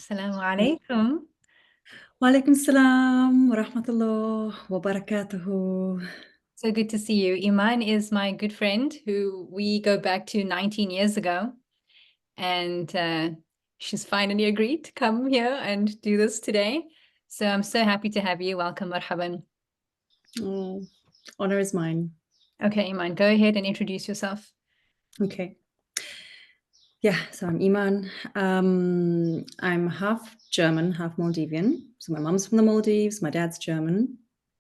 Assalamu alaikum. Walaikum salam wa rahmatullah wa barakatuhu. So good to see you. Iman is my good friend who we go back to 19 years ago. And she's finally agreed to come here and do this today. So I'm so happy to have you. Welcome, marhaban. Oh, honor is mine. Okay, Iman, go ahead and introduce yourself. Okay. Yeah, so I'm Iman. I'm half German, half Maldivian. So my mom's from the Maldives, my dad's German.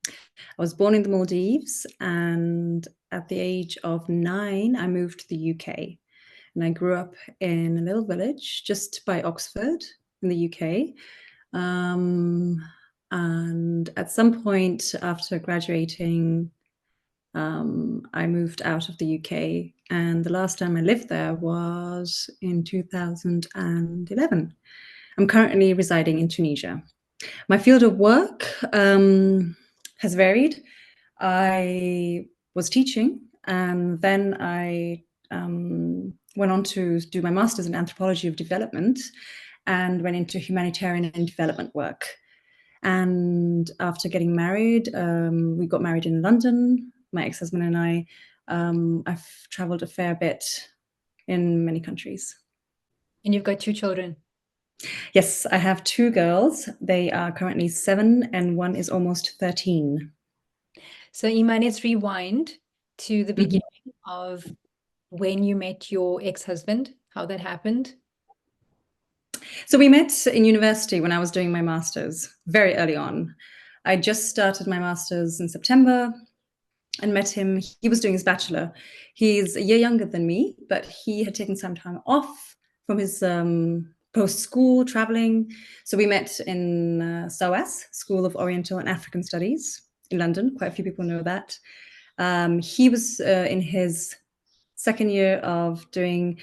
I was born in the Maldives, and at the age of 9, I moved to the UK. And I grew up in a little village just by Oxford in the UK. And at some point after graduating, I moved out of the UK, and the last time I lived there was in 2011. I'm currently residing in Tunisia. My field of work has varied. I was teaching, and then I went on to do my master's in anthropology of development and went into humanitarian and development work. And after getting married, we got married in London, my ex-husband and I. I've traveled a fair bit in many countries. And you've got 2 children. Yes, I have 2 girls. They are currently 7 and one is almost 13. So, Iman, let's rewind to the Mhm. beginning of when you met your ex-husband, how that happened. So we met in university when I was doing my master's very early on. I just started my master's in September and met him. He was doing his bachelor. He's a year younger than me, but he had taken some time off from his post-school traveling. So we met in SOAS, School of Oriental and African Studies in London. Quite a few people know that. He was in his second year of doing,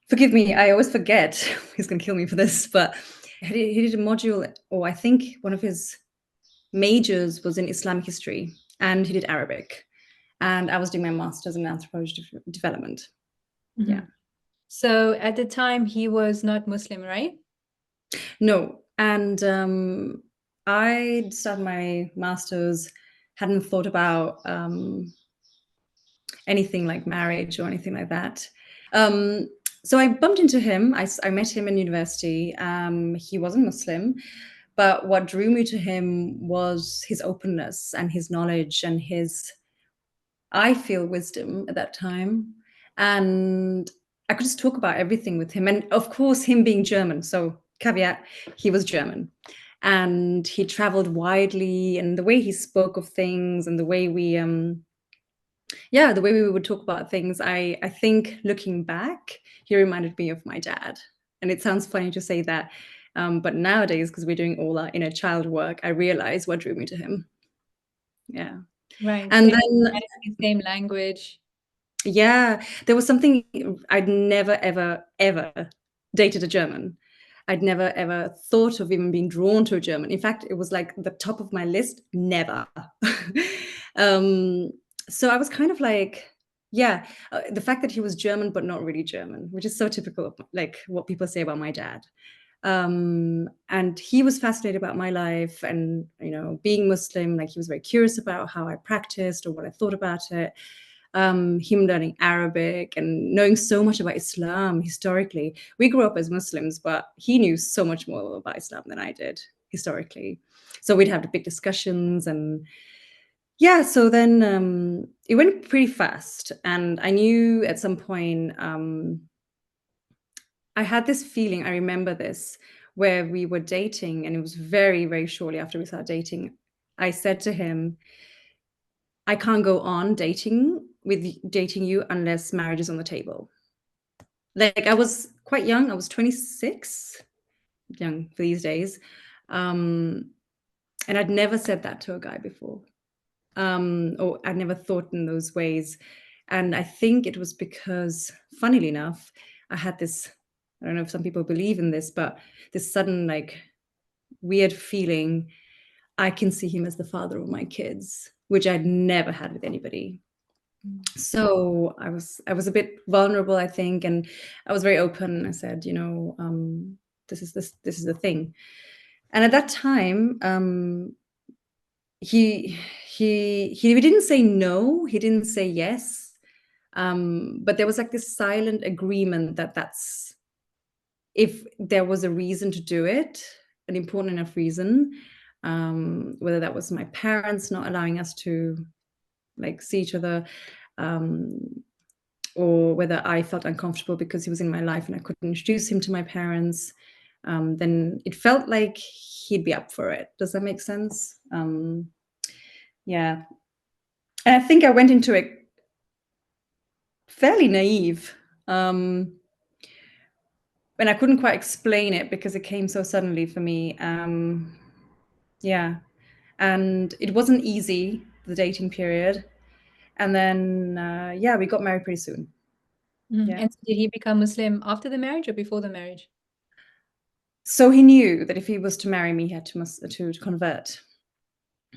forgive me, I always forget, he's going to kill me for this, but he did a module, or I think one of his majors was in Islamic history, and he did Arabic. And I was doing my master's in anthropology development. Mm-hmm. Yeah. So at the time, he was not Muslim, right? No. And I started my master's, hadn't thought about anything like marriage or anything like that. So I bumped into him. I met him in university. He wasn't Muslim, but what drew me to him was his openness and his knowledge and his, I feel, wisdom at that time. And I could just talk about everything with him. And of course, him being German. So, caveat, he was German. And he traveled widely, and the way he spoke of things and the way the way we would talk about things, I think looking back, he reminded me of my dad. And it sounds funny to say that. But nowadays, because we're doing all our inner child work, I realize what drew me to him. Yeah. Right. And And then the same language. yeah, there was something. I'd never, ever, ever dated a German. I'd never, ever thought of even being drawn to a German. In fact, it was like the top of my list, never. um, so I was kind of like, yeah, the fact that he was German, but not really German, which is so typical of like what people say about my dad. And he was fascinated about my life and, being Muslim, like he was very curious about how I practiced or what I thought about it. Him learning Arabic and knowing so much about Islam historically. We grew up as Muslims, but he knew so much more about Islam than I did historically. So we'd have the big discussions and yeah, so then it went pretty fast. And I knew at some point, I had this feeling, I remember this, where we were dating, and it was very, very shortly after we started dating. I said to him, I can't go on dating you unless marriage is on the table. Like I was quite young. I was 26, young for these days. And I'd never said that to a guy before. Or I'd never thought in those ways. And I think it was because, funnily enough, I had this, I don't know if some people believe in this, but this sudden like weird feeling, I can see him as the father of my kids, which I'd never had with anybody. So I was a bit vulnerable, I think, and I was very open. I said, this is the thing. And at that time, he he didn't say no, he didn't say yes, but there was like this silent agreement that that's if there was a reason to do it, an important enough reason, whether that was my parents not allowing us to like see each other, um, or whether I felt uncomfortable because he was in my life and I couldn't introduce him to my parents, then it felt like he'd be up for it. Does that make sense? Yeah. And I think I went into it fairly naive. And I couldn't quite explain it because it came so suddenly for me. Yeah. And it wasn't easy, the dating period. And then, yeah, we got married pretty soon. Yeah. And so did he become Muslim after the marriage or before the marriage? So he knew that if he was to marry me, he had to convert.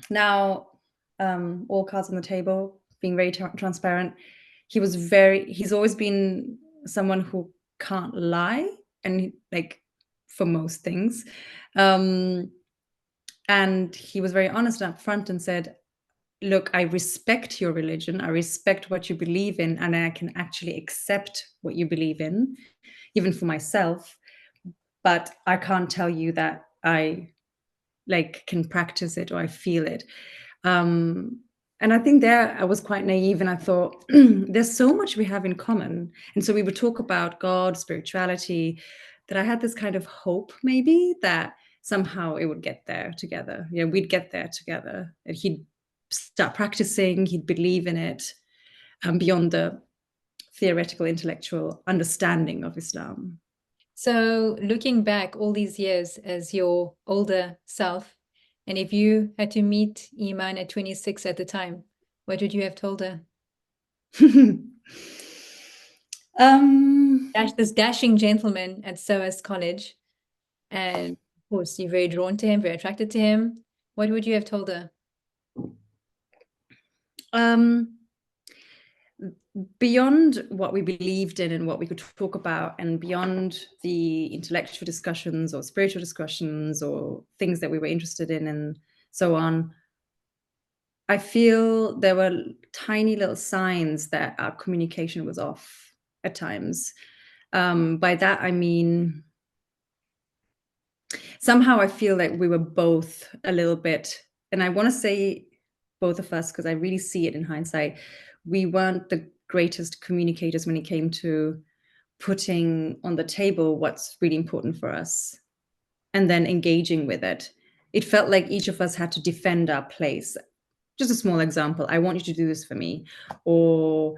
Now, all cards on the table, being very transparent. He's always been someone who can't lie, and like for most things. And he was very honest and upfront and said, look, I respect your religion, I respect what you believe in, and I can actually accept what you believe in, even for myself, but I can't tell you that I like can practice it or I feel it. And I think there I was quite naive and I thought there's so much we have in common. And so we would talk about God, spirituality, that I had this kind of hope maybe that somehow it would get there together. You know, we'd get there together. And he'd start practicing, he'd believe in it, beyond the theoretical intellectual understanding of Islam. So looking back all these years as your older self, and if you had to meet Iman at 26 at the time, what would you have told her? um, This dashing gentleman at SOAS College, and of course you're very drawn to him, very attracted to him. What would you have told her? um, beyond what we believed in and what we could talk about, and beyond the intellectual discussions or spiritual discussions or things that we were interested in and so on, I feel there were tiny little signs that our communication was off at times. By that, I mean, somehow I feel like we were both a little bit, and I want to say both of us because I really see it in hindsight, we weren't the greatest communicators when it came to putting on the table what's really important for us and then engaging with it. It felt like each of us had to defend our place. Just a small example, I want you to do this for me, or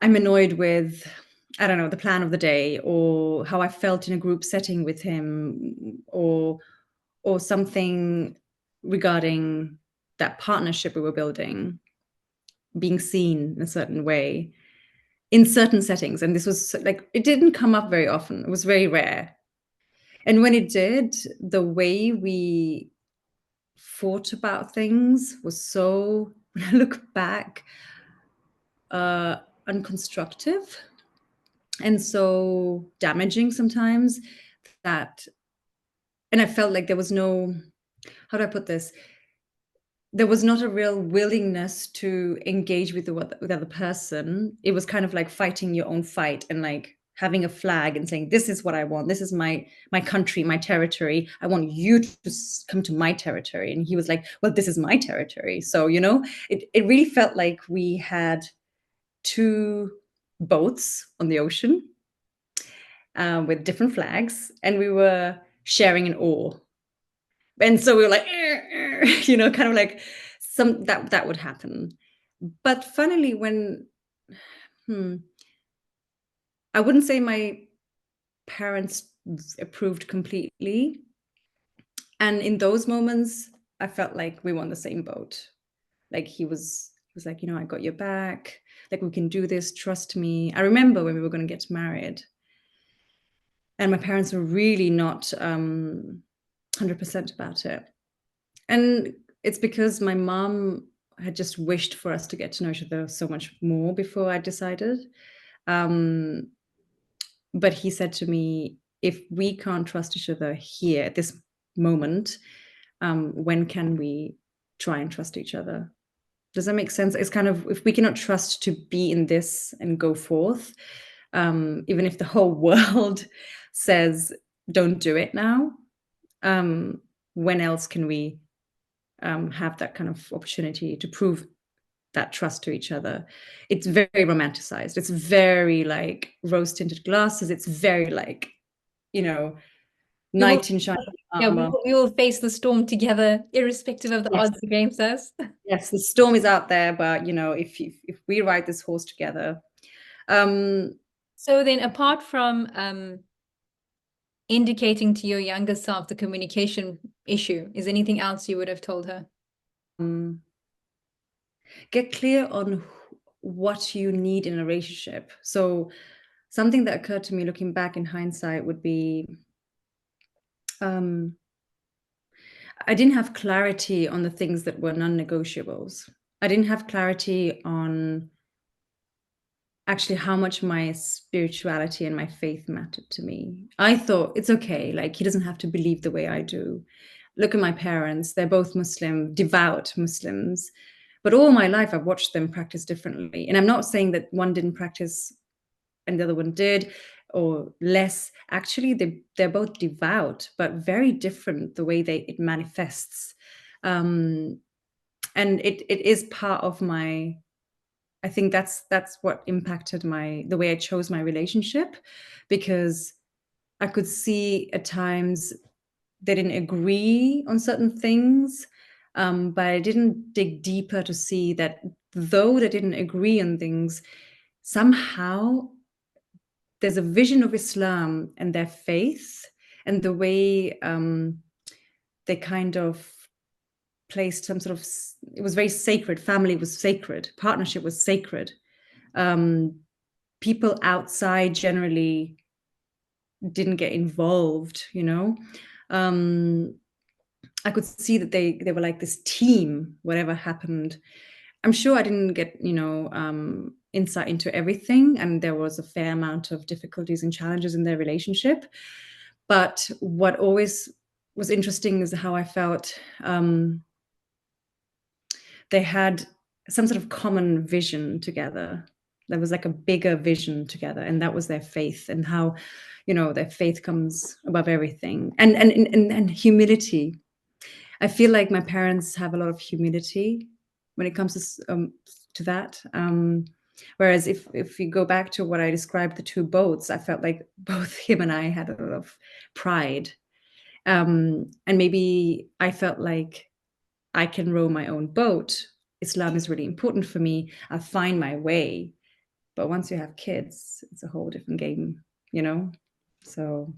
I'm annoyed with, I don't know, the plan of the day, or how I felt in a group setting with him, or something regarding that partnership we were building, being seen in a certain way in certain settings. And this was like, it didn't come up very often. It was very rare. And when it did, the way we thought about things was so, when I look back, unconstructive and so damaging sometimes, that, and I felt like there was no, how do I put this? There was not a real willingness to engage with the other person. It was kind of like fighting your own fight and like having a flag and saying, this is what I want. This is my country, my territory. I want you to come to my territory. And he was like, well, this is my territory. So, you know, it really felt like we had two boats on the ocean, with different flags, and we were sharing an oar. And so we were like, you know, kind of like some that would happen. But funnily, when I wouldn't say my parents approved completely, and in those moments, I felt like we were on the same boat. Like he was like, you know, I got your back. Like we can do this. Trust me. I remember when we were going to get married, and my parents were really not 100% about it. And it's because my mom had just wished for us to get to know each other so much more before I decided. But he said to me, if we can't trust each other here at this moment, when can we try and trust each other? Does that make sense? It's kind of, if we cannot trust to be in this and go forth, even if the whole world says don't do it now, when else can we have that kind of opportunity to prove that trust to each other? It's very romanticized. It's very like rose tinted glasses. It's very like, you know, We will, knight in shining yeah, armor. we will face the storm together, irrespective of the Yes, odds against us. yes, the storm is out there, but if we ride this horse together, um, So then, apart from indicating to your younger self the communication issue, is anything else you would have told her? um, get clear on what you need in a relationship. So something that occurred to me looking back in hindsight would be, um, I didn't have clarity on the things that were non-negotiables. I didn't have clarity on actually how much my spirituality and my faith mattered to me. I thought it's okay, like he doesn't have to believe the way I do. Look at my parents, they're both Muslim, devout Muslims. But all my life I've watched them practice differently. And I'm not saying that one didn't practice and the other one did, or less. Actually, they're both devout, but very different the way it manifests. Um, and it is part of my, I think that's what impacted the way I chose my relationship, because I could see at times they didn't agree on certain things, but I didn't dig deeper to see that though they didn't agree on things, somehow there's a vision of Islam and their faith and the way they kind of placed some sort of, it was very sacred. Family was sacred. Partnership was sacred. Um, People outside generally didn't get involved, you know. Um, I could see that they were like this team, whatever happened. I'm sure I didn't get, insight into everything, and there was a fair amount of difficulties and challenges in their relationship. But what always was interesting is how I felt they had some sort of common vision together. There was like a bigger vision together, and that was their faith, and how, their faith comes above everything, and humility. I feel like my parents have a lot of humility when it comes to that. Whereas if you go back to what I described, the two boats, I felt like both him and I had a lot of pride, and maybe I felt like I can row my own boat. Islam is really important for me. I'll find my way. But once you have kids, it's a whole different game, you know? So,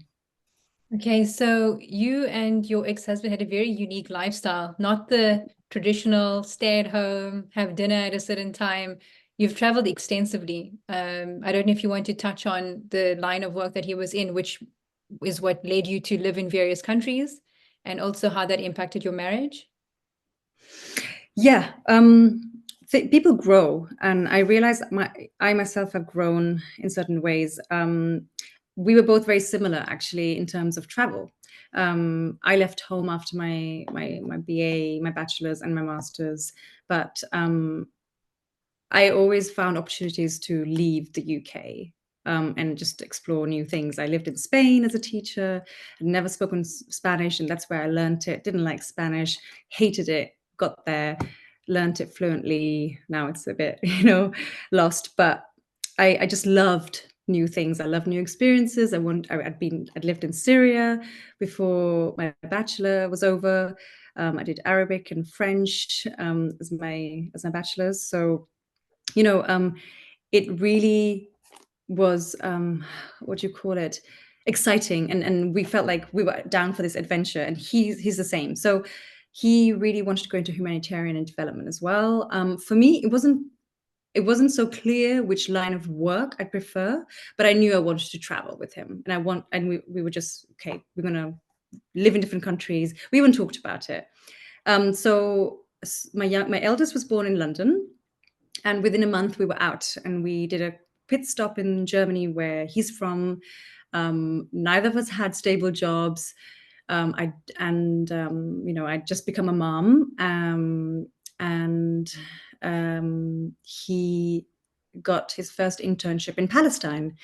Okay, so you and your ex-husband had a very unique lifestyle, not the traditional stay at home, have dinner at a certain time. You've traveled extensively. I don't know if you want to touch on the line of work that he was in, which is what led you to live in various countries, and also how that impacted your marriage. yeah, people grow. And I realized I myself have grown in certain ways. We were both very similar, actually, in terms of travel. I left home after my BA, my bachelor's, and my master's, but I always found opportunities to leave the UK, and just explore new things. I lived in Spain as a teacher. I'd never spoken Spanish, and that's where I learned it. Didn't like Spanish, hated it. Got there, learned it fluently. Now it's a bit, lost. But I just loved new things. I love new experiences. I'd lived in Syria before my bachelor was over. I did Arabic and French as my bachelor's. So it really was, what do you call it, exciting, and we felt like we were down for this adventure, and he's the same. So he really wanted to go into humanitarian and development as well. For me, it wasn't so clear which line of work I prefer, but I knew I wanted to travel with him, and we were just, okay, we're gonna live in different countries. We even talked about it. So my eldest was born in London, and within a month we were out, and we did a pit stop in Germany, where he's from. Neither of us had stable jobs. I'd just become a mom, and he got his first internship in Palestine.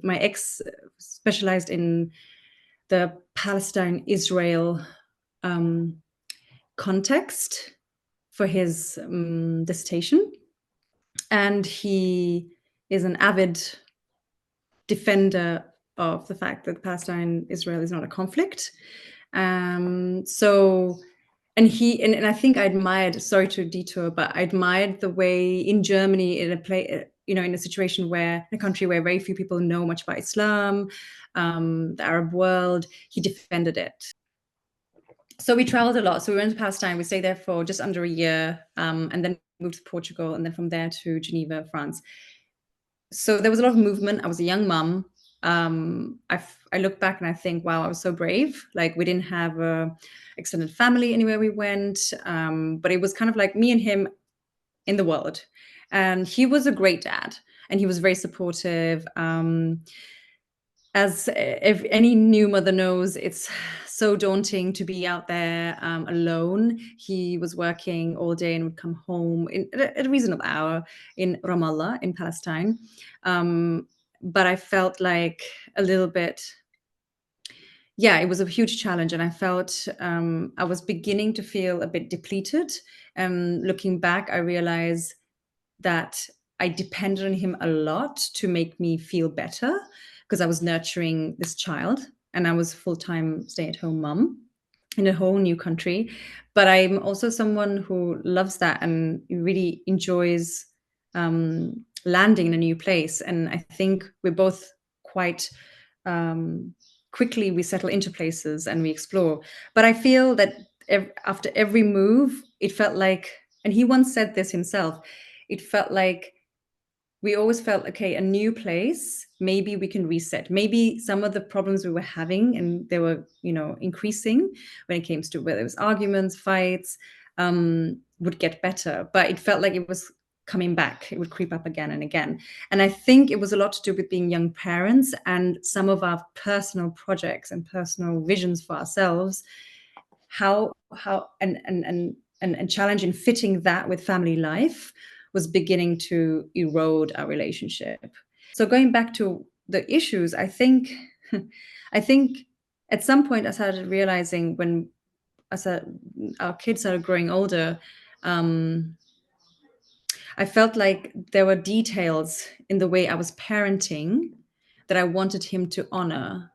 My ex specialized in the Palestine-Israel context for his dissertation, and he is an avid defender of the fact that Palestine-Israel is not a conflict. So, and I think I admired, sorry to detour, but I admired the way in Germany, in a situation where, in a country where very few people know much about Islam, the Arab world, he defended it. So we traveled a lot. So we went to Palestine. We stayed there for just under a year, and then moved to Portugal, and then from there to Geneva, France. So there was a lot of movement. I was a young mom. I look back and I think, wow, I was so brave. Like, we didn't have a extended family anywhere we went, but it was kind of like me and him in the world. And he was a great dad, and he was very supportive. As if any new mother knows, it's so daunting to be out there alone. He was working all day and would come home at a reasonable hour in Ramallah, in Palestine. But I felt like a little bit, yeah, it was a huge challenge. And I felt I was beginning to feel a bit depleted. Looking back, I realized that I depended on him a lot to make me feel better, because I was nurturing this child and I was full-time stay-at-home mom in a whole new country. But I'm also someone who loves that and really enjoys landing in a new place. And I think we're both quite quickly, we settle into places and we explore. But I feel that after every move, it felt like, and he once said this himself, it felt like we always felt, okay, a new place, maybe we can reset. Maybe some of the problems we were having, and they were, increasing when it came to whether it was arguments, fights, would get better. But it felt like it was coming back. It would creep up again and again. And I think it was a lot to do with being young parents and some of our personal projects and personal visions for ourselves, how and challenge in fitting that with family life was beginning to erode our relationship. So going back to the issues, I think at some point I started realizing, when our kids started growing older, I felt like there were details in the way I was parenting that I wanted him to honor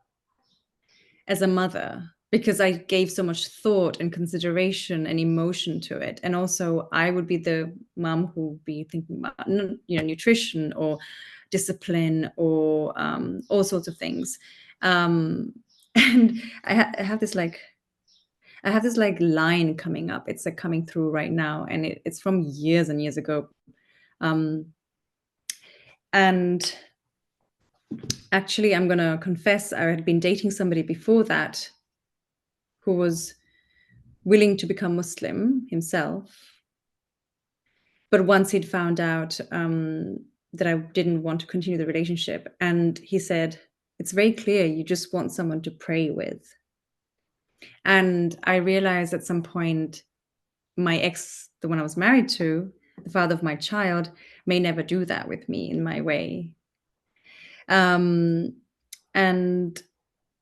as a mother, because I gave so much thought and consideration and emotion to it. And also I would be the mom who would be thinking about, nutrition or discipline or all sorts of things. And I have this line coming up. It's like coming through right now. And it's from years and years ago. And actually, I'm going to confess, I had been dating somebody before that who was willing to become Muslim himself. But once he'd found out that I didn't want to continue the relationship, and he said, it's very clear you just want someone to pray with. And I realized at some point, my ex, the one I was married to, the father of my child, may never do that with me in my way. And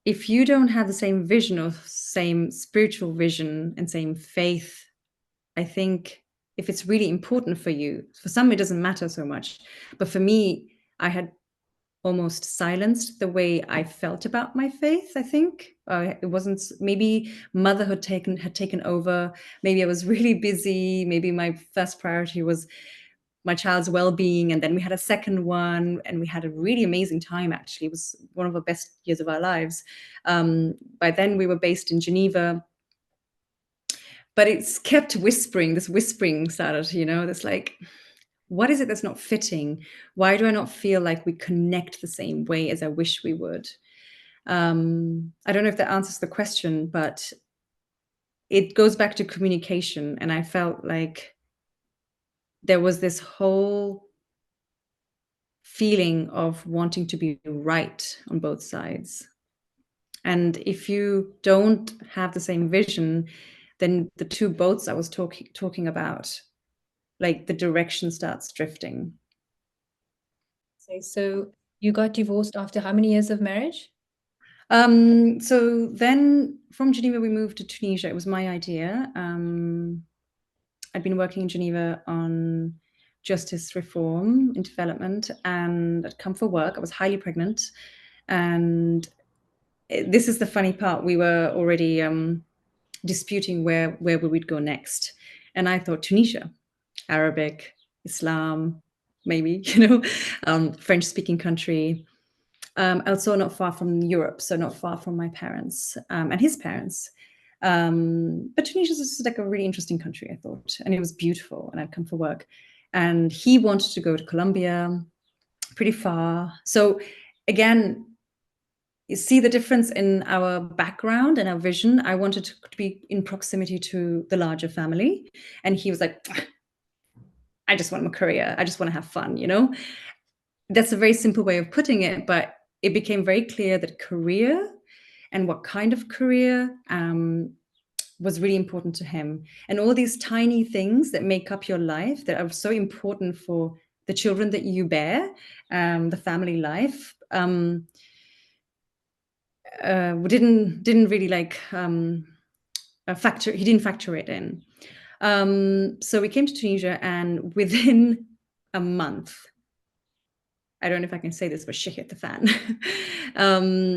if you don't have the same vision or same spiritual vision and same faith, I think if it's really important for you, for some it doesn't matter so much, but for me, I had almost silenced the way I felt about my faith. I think it wasn't, maybe motherhood had taken over. Maybe I was really busy. Maybe my first priority was my child's well-being, and then we had a second one, and we had a really amazing time. Actually, it was one of the best years of our lives. By then we were based in Geneva, but it's kept whispering. This whispering started, this like, what is it that's not fitting? Why do I not feel like we connect the same way as I wish we would? I don't know if that answers the question, but it goes back to communication. And I felt like there was this whole feeling of wanting to be right on both sides. And if you don't have the same vision, then the two boats I was talking about, like the direction starts drifting. So you got divorced after how many years of marriage? So then from Geneva, we moved to Tunisia. It was my idea. I'd been working in Geneva on justice reform and development, and I'd come for work. I was highly pregnant. And this is the funny part. We were already disputing where we'd go next. And I thought Tunisia, Arabic, Islam, maybe, French-speaking country. Also not far from Europe, so not far from my parents and his parents. But Tunisia is like a really interesting country, I thought, and it was beautiful. And I'd come for work, and he wanted to go to Colombia, pretty far. So again, you see the difference in our background and our vision. I wanted to be in proximity to the larger family, and he was like, I just want my career. I just want to have fun, That's a very simple way of putting it, but it became very clear that career and what kind of career was really important to him. And all these tiny things that make up your life that are so important for the children that you bear, the family life, didn't really like factor. He didn't factor it in. So we came to Tunisia, and within a month, I don't know if I can say this, but shit hit the fan.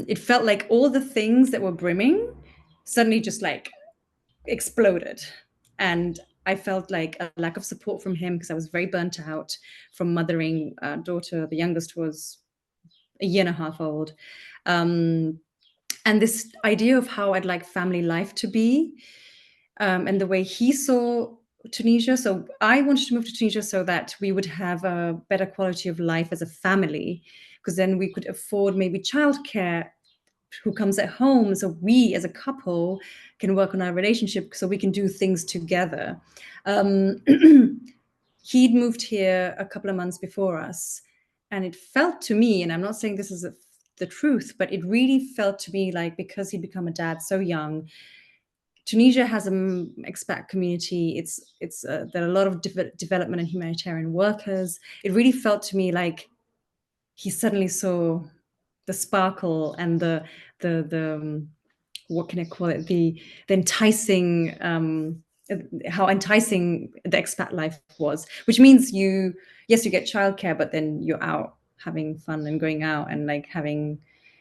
It felt like all the things that were brimming suddenly just like exploded. And I felt like a lack of support from him because I was very burnt out from mothering a daughter. The youngest was a year and a half old. And this idea of how I'd like family life to be, and the way he saw Tunisia. So I wanted to move to Tunisia so that we would have a better quality of life as a family, because then we could afford maybe childcare who comes at home. So we as a couple can work on our relationship so we can do things together. He'd moved here a couple of months before us, and it felt to me, and I'm not saying this is the truth, but it really felt to me like because he'd become a dad so young, Tunisia has an expat community. There are a lot of development and humanitarian workers. It really felt to me like he suddenly saw the sparkle and the what can I call it? The enticing, how enticing the expat life was. Which means you get childcare, but then you're out having fun and going out and like having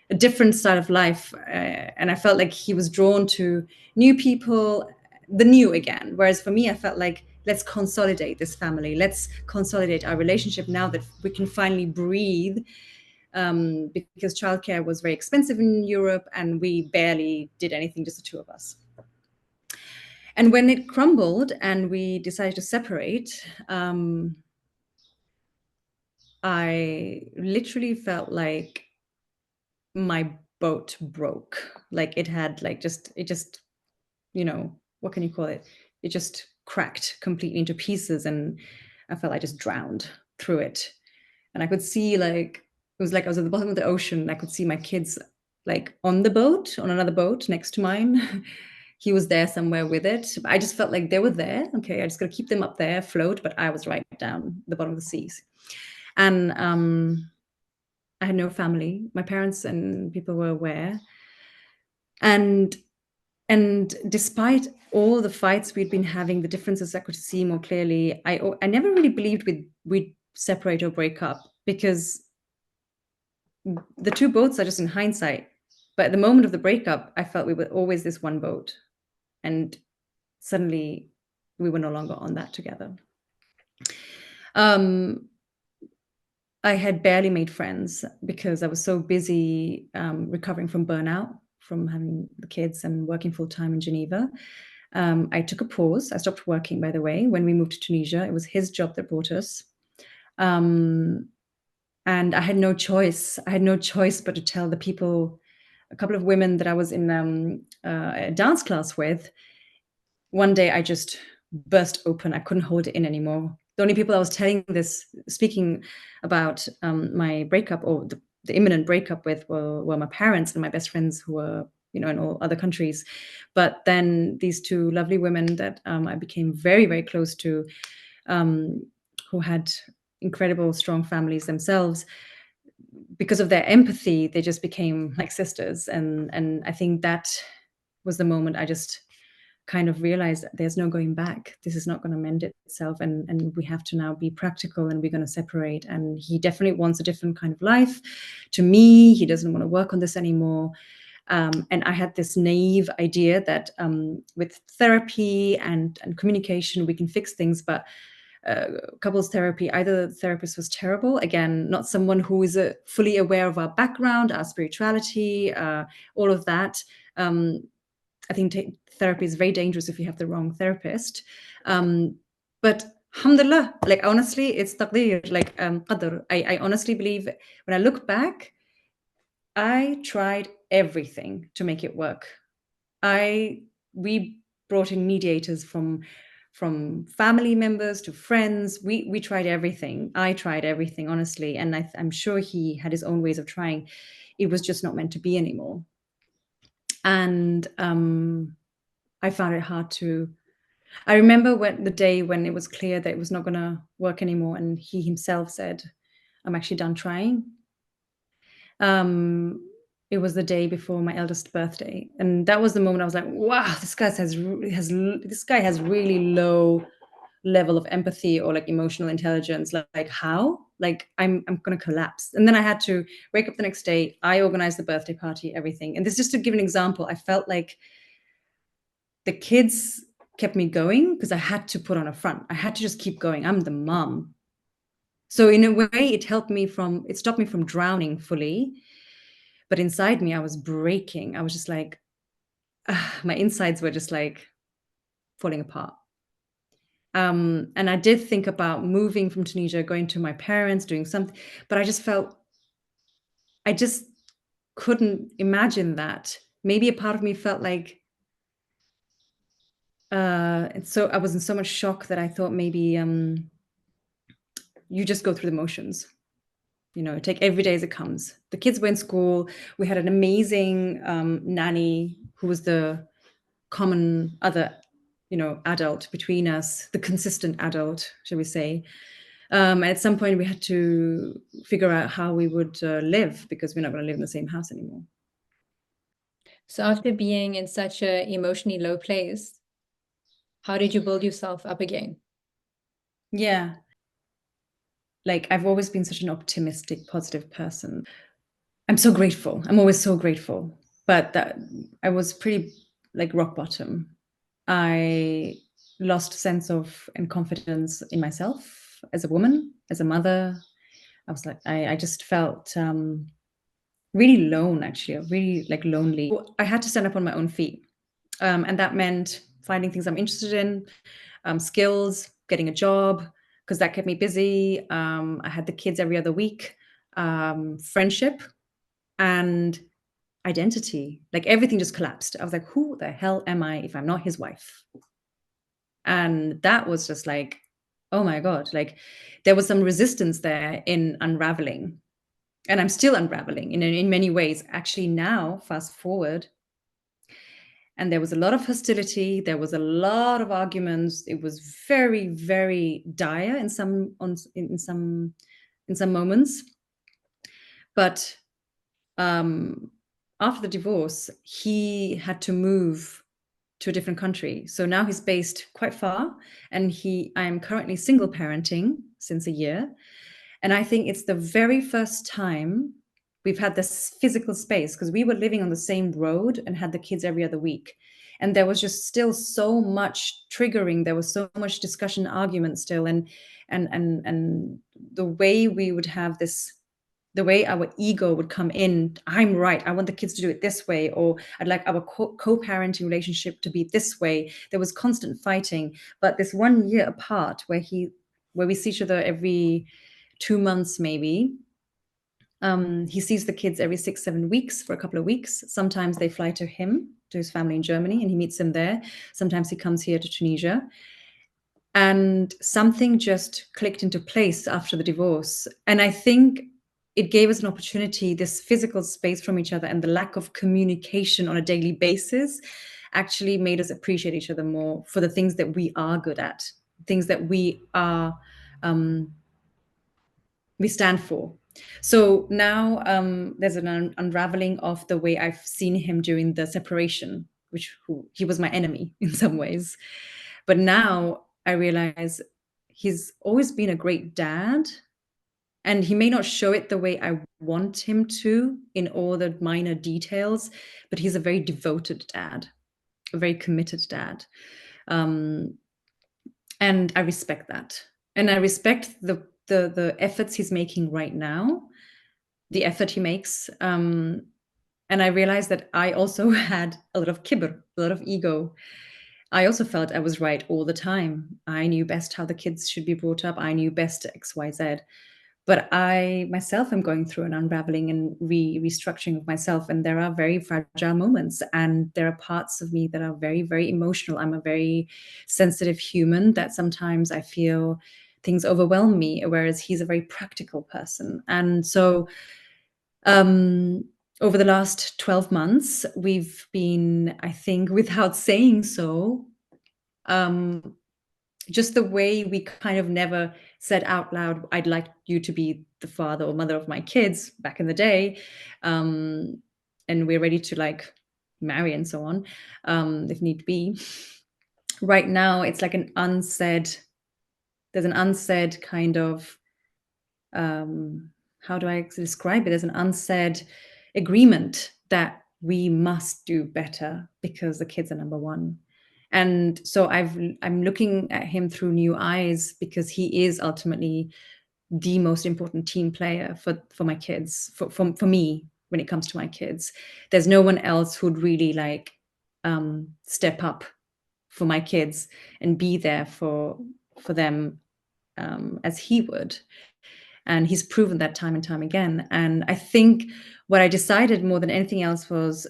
a different style of life. And I felt like he was drawn to new people, the new again. Whereas for me, I felt like, let's consolidate this family. Let's consolidate our relationship now that we can finally breathe, because childcare was very expensive in Europe and we barely did anything, just the two of us. And when it crumbled and we decided to separate, I literally felt like my boat broke. Like it had like it just, what can you call it? It just cracked completely into pieces, and I felt I just drowned through it. And I could see like, it was like I was at the bottom of the ocean, and I could see my kids like on the boat, on another boat next to mine. He was there somewhere with it. I just felt like they were there. Okay, I just got to keep them up there afloat, but I was right down the bottom of the seas. And I had no family. My parents and people were aware. And despite all the fights we'd been having, the differences I could see more clearly, I never really believed we'd separate or break up, because the two boats are just in hindsight. But at the moment of the breakup, I felt we were always this one boat. And suddenly we were no longer on that together. I had barely made friends because I was so busy recovering from burnout, from having the kids and working full time in Geneva. I took a pause. I stopped working, by the way, when we moved to Tunisia. It was his job that brought us. And I had no choice. I had no choice but to tell the people, a couple of women that I was in a dance class with. One day I just burst open. I couldn't hold it in anymore. The only people I was speaking about my breakup or the imminent breakup with were my parents and my best friends who were, in all other countries. But then these two lovely women that I became very, very close to, who had incredible, strong families themselves, because of their empathy, they just became like sisters. And I think that was the moment I just kind of realized that there's no going back. This is not going to mend itself, and we have to now be practical, and we're going to separate. And he definitely wants a different kind of life. To me, he doesn't want to work on this anymore. And I had this naive idea that with therapy and communication, we can fix things. But couples therapy, either the therapist was terrible, again, not someone who is fully aware of our background, our spirituality, all of that. I think therapy is very dangerous if you have the wrong therapist. But alhamdulillah, like honestly, it's taqdeer, like qadr. I honestly believe when I look back, I tried everything to make it work. We brought in mediators from family members to friends. We tried everything. I tried everything, honestly, and I'm sure he had his own ways of trying. It was just not meant to be anymore. And I found it hard to. I remember the day when it was clear that it was not going to work anymore, and he himself said, "I'm actually done trying." It was the day before my eldest birthday, and that was the moment I was like, "Wow, this guy has really low level of empathy or like emotional intelligence. Like how? Like I'm gonna collapse." And then I had to wake up the next day. I organized the birthday party, everything. And this, just to give an example, I felt like the kids kept me going because I had to put on a front. I had to just keep going. I'm the mom. So in a way, it stopped me from drowning fully. But inside me, I was breaking. I was just like, my insides were just like falling apart. And I did think about moving from Tunisia, going to my parents, doing something, but I just couldn't imagine that. Maybe a part of me felt like, and so I was in so much shock that I thought maybe you just go through the motions. Take every day as it comes. The kids were in school. We had an amazing nanny who was the common other, adult between us, the consistent adult, shall we say. At some point, we had to figure out how we would live, because we're not going to live in the same house anymore. So after being in such a emotionally low place, how did you build yourself up again? Yeah. Like, I've always been such an optimistic, positive person. I'm so grateful. I'm always so grateful. But I was pretty like rock bottom. I lost sense of and confidence in myself as a woman, as a mother. I was like, I just felt really lone, actually, really like lonely. I had to stand up on my own feet. And that meant finding things I'm interested in, skills, getting a job, because that kept me busy. I had the kids every other week, friendship, and identity. Like everything just collapsed. I was like, who the hell am I if I'm not his wife? And that was just like, oh my God, like there was some resistance there in unraveling. And I'm still unraveling in many ways. Actually, now, fast forward, and there was a lot of hostility. There was a lot of arguments. It was very, very dire in some moments. But after the divorce, he had to move to a different country. So now he's based quite far, and I'm currently single parenting since a year. And I think it's the very first time we've had this physical space, because we were living on the same road and had the kids every other week. And there was just still so much triggering. There was so much discussion, argument still. And the way we would have this, the way our ego would come in, I'm right, I want the kids to do it this way, or I'd like our co-parenting relationship to be this way. There was constant fighting. But this 1 year apart, where we see each other every 2 months maybe, he sees the kids every 6-7 weeks for a couple of weeks. Sometimes they fly to his family in Germany, and he meets them there. Sometimes he comes here to Tunisia. And something just clicked into place after the divorce. And I think it gave us an opportunity, this physical space from each other and the lack of communication on a daily basis actually made us appreciate each other more for the things that we are good at, things that we stand for. So now there's an unraveling of the way I've seen him during the separation, he was my enemy in some ways. But now I realize he's always been a great dad, and he may not show it the way I want him to in all the minor details, but he's a very devoted dad, a very committed dad. Um, and I respect that. And I respect the efforts he's making right now, the effort he makes. And I realized that I also had a lot of kibber, a lot of ego. I also felt I was right all the time. I knew best how the kids should be brought up. I knew best X, Y, Z. But I myself am going through an unraveling and restructuring of myself. And there are very fragile moments. And there are parts of me that are very, very emotional. I'm a very sensitive human that sometimes I feel things overwhelm me, whereas he's a very practical person. And so over the last 12 months, we've been, I think, without saying so, just the way we kind of never said out loud, I'd like you to be the father or mother of my kids back in the day. And we're ready to like marry and so on, if need be. Right now, it's like there's an unsaid kind of, how do I describe it? There's an unsaid agreement that we must do better because the kids are number one. And so I'm looking at him through new eyes because he is ultimately the most important team player for my kids, for me when it comes to my kids. There's no one else who'd really like step up for my kids and be there for them as he would. And he's proven that time and time again. And I think what I decided more than anything else was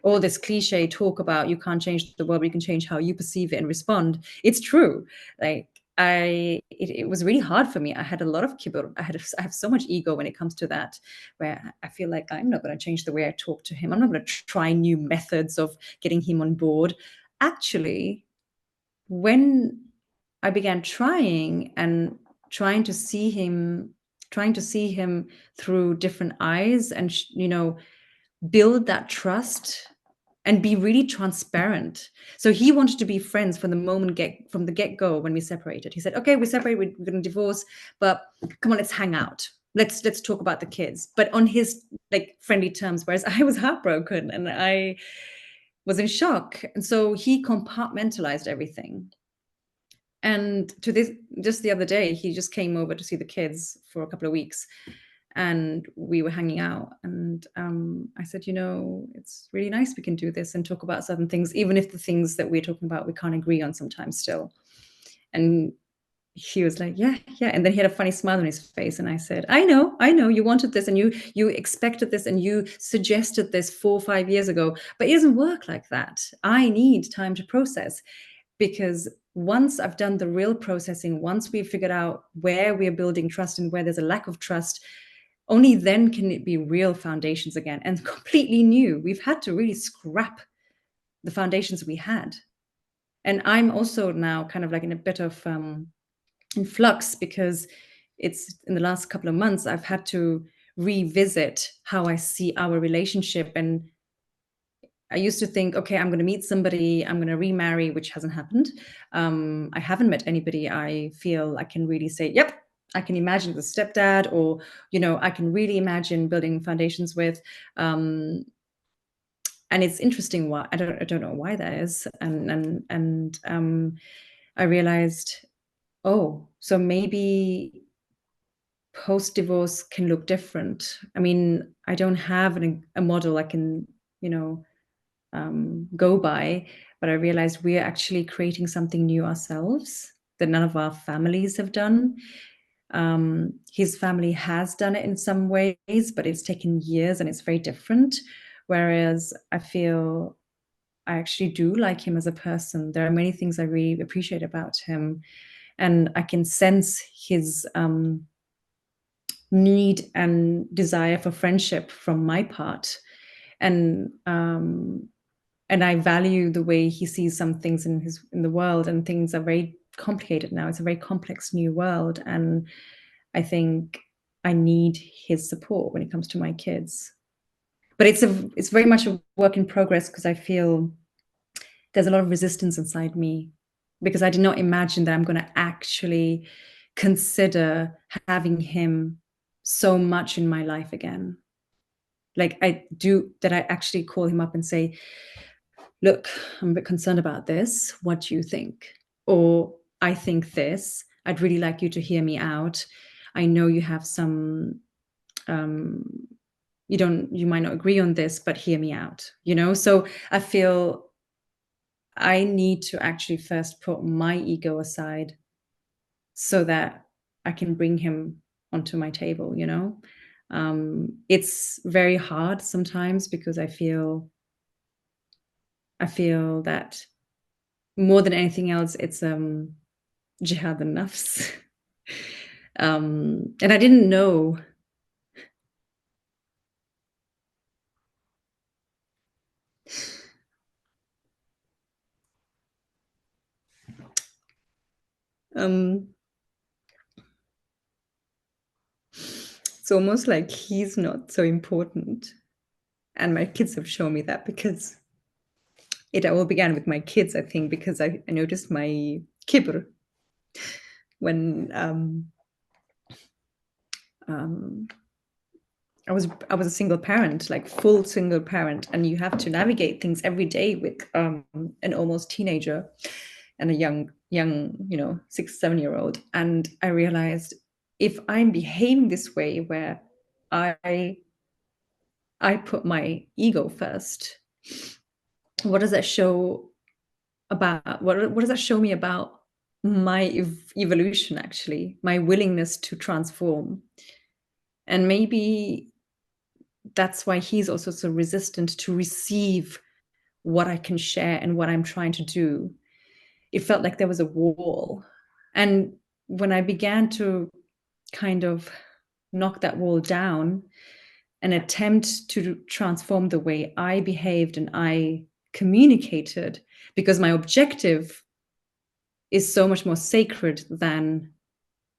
all this cliche talk about you can't change the world, but you can change how you perceive it and respond. It's true. Like it was really hard for me. I had a lot of kibble. I have so much ego when it comes to that, where I feel like I'm not going to change the way I talk to him. I'm not going to try new methods of getting him on board. Actually, when I began trying and trying to see him through different eyes and build that trust and be really transparent. So he wanted to be friends from the get-go when we separated. He said, okay, we separated, we're going to divorce, but come on, let's hang out. Let's talk about the kids, but on his like friendly terms, whereas I was heartbroken and I was in shock. And so he compartmentalized everything. And to this, just the other day, he just came over to see the kids for a couple of weeks, and we were hanging out. And I said, it's really nice we can do this and talk about certain things, even if the things that we're talking about we can't agree on sometimes still. And he was like, yeah. And then he had a funny smile on his face. And I said, I know, you wanted this and you expected this and you suggested this 4 or 5 years ago, but it doesn't work like that. I need time to process. Because once I've done the real processing, once we've figured out where we're building trust and where there's a lack of trust, only then can it be real foundations again and completely new. We've had to really scrap the foundations we had. And I'm also now kind of like in a bit of in flux, because it's in the last couple of months, I've had to revisit how I see our relationship. And I used to think, okay, I'm going to meet somebody, I'm going to remarry, which hasn't happened. I haven't met anybody I feel I can really say, yep, I can imagine the stepdad, or, I can really imagine building foundations with. And it's interesting why, I don't know why that is. And I realized, oh, so maybe post-divorce can look different. I mean, I don't have a model I can, go by, but I realized we're actually creating something new ourselves that none of our families have done. His family has done it in some ways, but it's taken years and it's very different. Whereas I feel I actually do like him as a person. There are many things I really appreciate about him, and I can sense his need and desire for friendship from my part, and I value the way he sees some things in the world, and things are very complicated now. It's a very complex new world, and I think I need his support when it comes to my kids. But it's very much a work in progress, because I feel there's a lot of resistance inside me, because I did not imagine that I'm going to actually consider having him so much in my life again. Like that I actually call him up and say, look, I'm a bit concerned about this. What do you think? Or I think this. I'd really like you to hear me out. I know you have some, you might not agree on this, but hear me out, So I feel I need to actually first put my ego aside so that I can bring him onto my table, It's very hard sometimes, because I feel that more than anything else, it's jihad and nafs. And I didn't know. Um, it's almost like he's not so important. And my kids have shown me that, because it all began with my kids, I think, because I noticed my kibr when I was a single parent, like full single parent, and you have to navigate things every day with an almost teenager and a young 6, 7-year-old. And I realized, if I'm behaving this way, where I put my ego first, what does that show about what does that show me about my evolution, actually, my willingness to transform? And maybe that's why he's also so resistant to receive what I can share and what I'm trying to do. It felt like there was a wall. And when I began to kind of knock that wall down and attempt to transform the way I behaved and I communicated, because my objective is so much more sacred than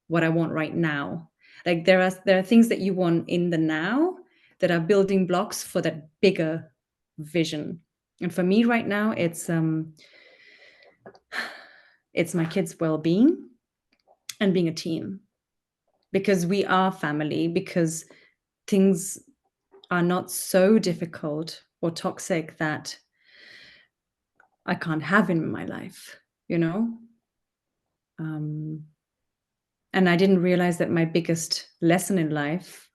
what I want right now. Like there are things that you want in the now that are building blocks for that bigger vision. And for me right now, it's my kids' well-being and being a team, because we are family, because things are not so difficult or toxic that I can't have in my life, you know? And I didn't realize that my biggest lesson in life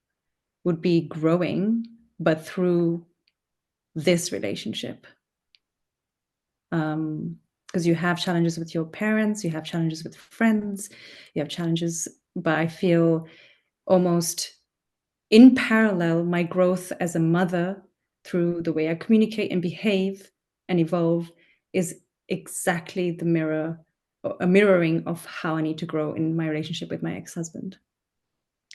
would be growing, but through this relationship. Because you have challenges with your parents, you have challenges with friends, you have challenges, but I feel almost in parallel, my growth as a mother through the way I communicate and behave and evolve is exactly a mirroring of how I need to grow in my relationship with my ex-husband.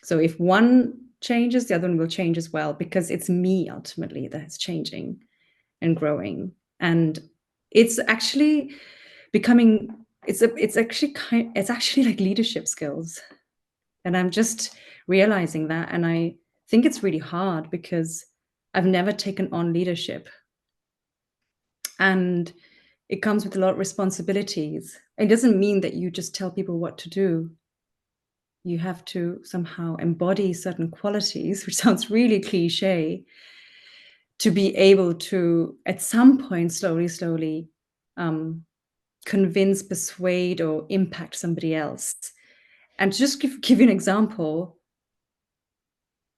So if one changes, the other one will change as well, because it's me ultimately that's changing and growing. And it's actually becoming, it's actually like leadership skills. And I'm just realizing that. And I think it's really hard, because I've never taken on leadership. And it comes with a lot of responsibilities. It doesn't mean that you just tell people what to do. You have to somehow embody certain qualities, which sounds really cliche, to be able to, at some point, slowly, convince, persuade, or impact somebody else. And to just give you an example,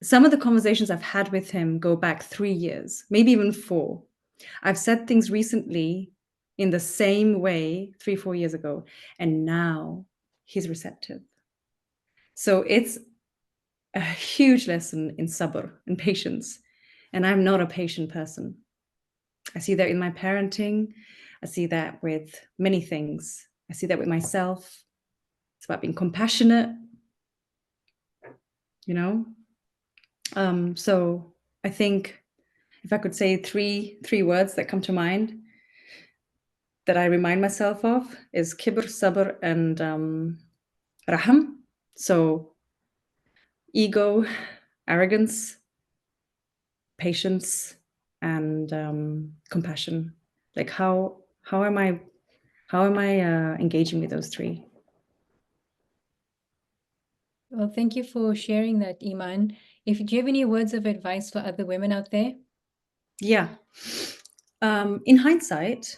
some of the conversations I've had with him go back 3 years, maybe even 4. I've said things recently in the same way 3, 4 years ago, and now he's receptive. So it's a huge lesson in sabr and patience. And I'm not a patient person. I see that in my parenting. I see that with many things. I see that with myself. It's about being compassionate, you know. So I think if I could say three words that come to mind that I remind myself of is kibr, sabr, and raham. So ego, arrogance, patience, and compassion. Like how am I engaging with those three? Well, thank you for sharing that, Iman. If do you have any words of advice for other women out there? Yeah. In hindsight,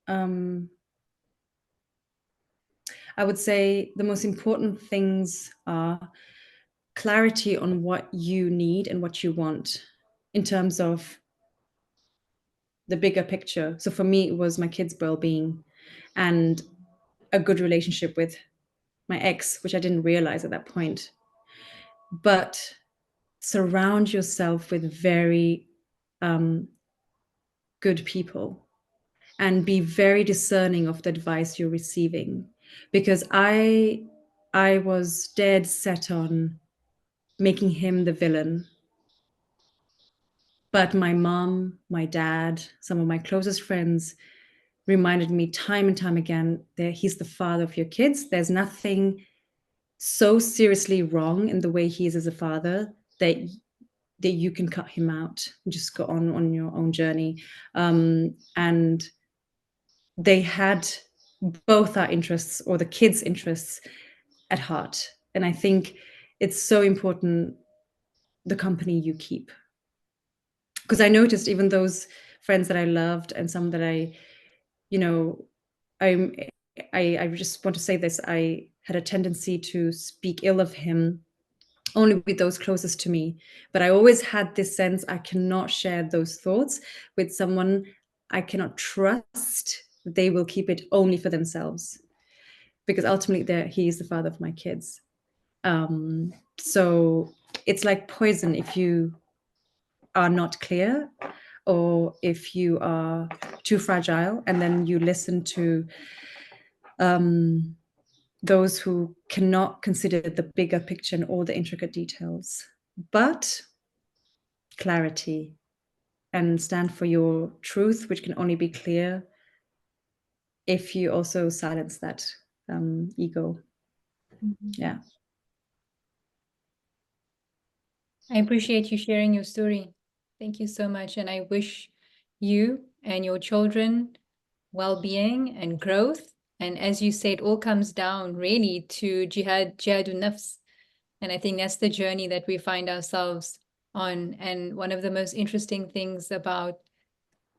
um, I would say the most important things are clarity on what you need and what you want in terms of the bigger picture. So for me, it was my kids' well-being and a good relationship with my ex, which I didn't realize at that point. But surround yourself with very good people and be very discerning of the advice you're receiving, because I was dead set on making him the villain. But my mom, my dad, some of my closest friends reminded me time and time again that he's the father of your kids. There's nothing so seriously wrong in the way he is as a father that you can cut him out and just go on your own journey. And they had both our interests, or the kids' interests, at heart. And I think it's so important the company you keep. Because I noticed even those friends that I loved and some that I, you know, I'm I just want to say this. I had a tendency to speak ill of him only with those closest to me. But I always had this sense I cannot share those thoughts with someone I cannot trust that they will keep it only for themselves. Because ultimately he is the father of my kids. So it's like poison if you are not clear, or if you are too fragile and then you listen to those who cannot consider the bigger picture and all the intricate details. But clarity, and stand for your truth, which can only be clear if you also silence that ego. Yeah. I appreciate you sharing your story. Thank you so much. And I wish you and your children well-being and growth. And as you say, it all comes down really to jihadun nafs. And I think that's the journey that we find ourselves on. And one of the most interesting things about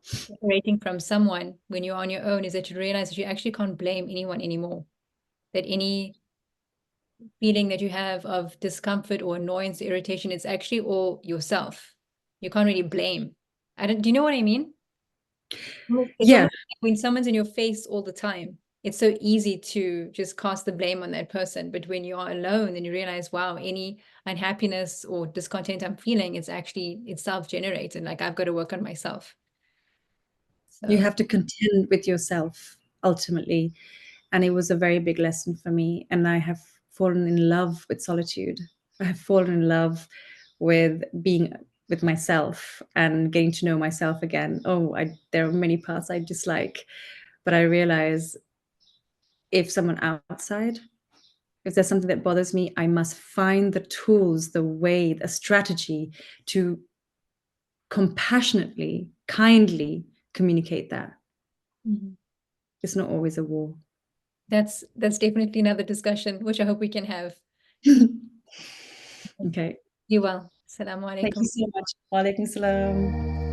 separating from someone when you're on your own is that you realize that you actually can't blame anyone anymore. That any feeling that you have of discomfort or annoyance, irritation, it's actually all yourself. You can't really blame. Do you know what I mean? It's Yeah. almost like when someone's in your face all the time, it's so easy to just cast the blame on that person. But when you are alone, then you realize, wow, any unhappiness or discontent I'm feeling, it's self-generated. Like I've got to work on myself. You So have to contend with yourself ultimately. And it was a very big lesson for me. And I have fallen in love with solitude. I have fallen in love with being with myself and getting to know myself again. There are many parts I dislike, but I realize if someone outside, if there's something that bothers me, I must find the tools, the way, the strategy to compassionately, kindly communicate that. mhm. It's not always a war. That's definitely another discussion, which I hope we can have. Okay. You well. Assalamu Thank you alaikum. so much. Wa alaikum salam.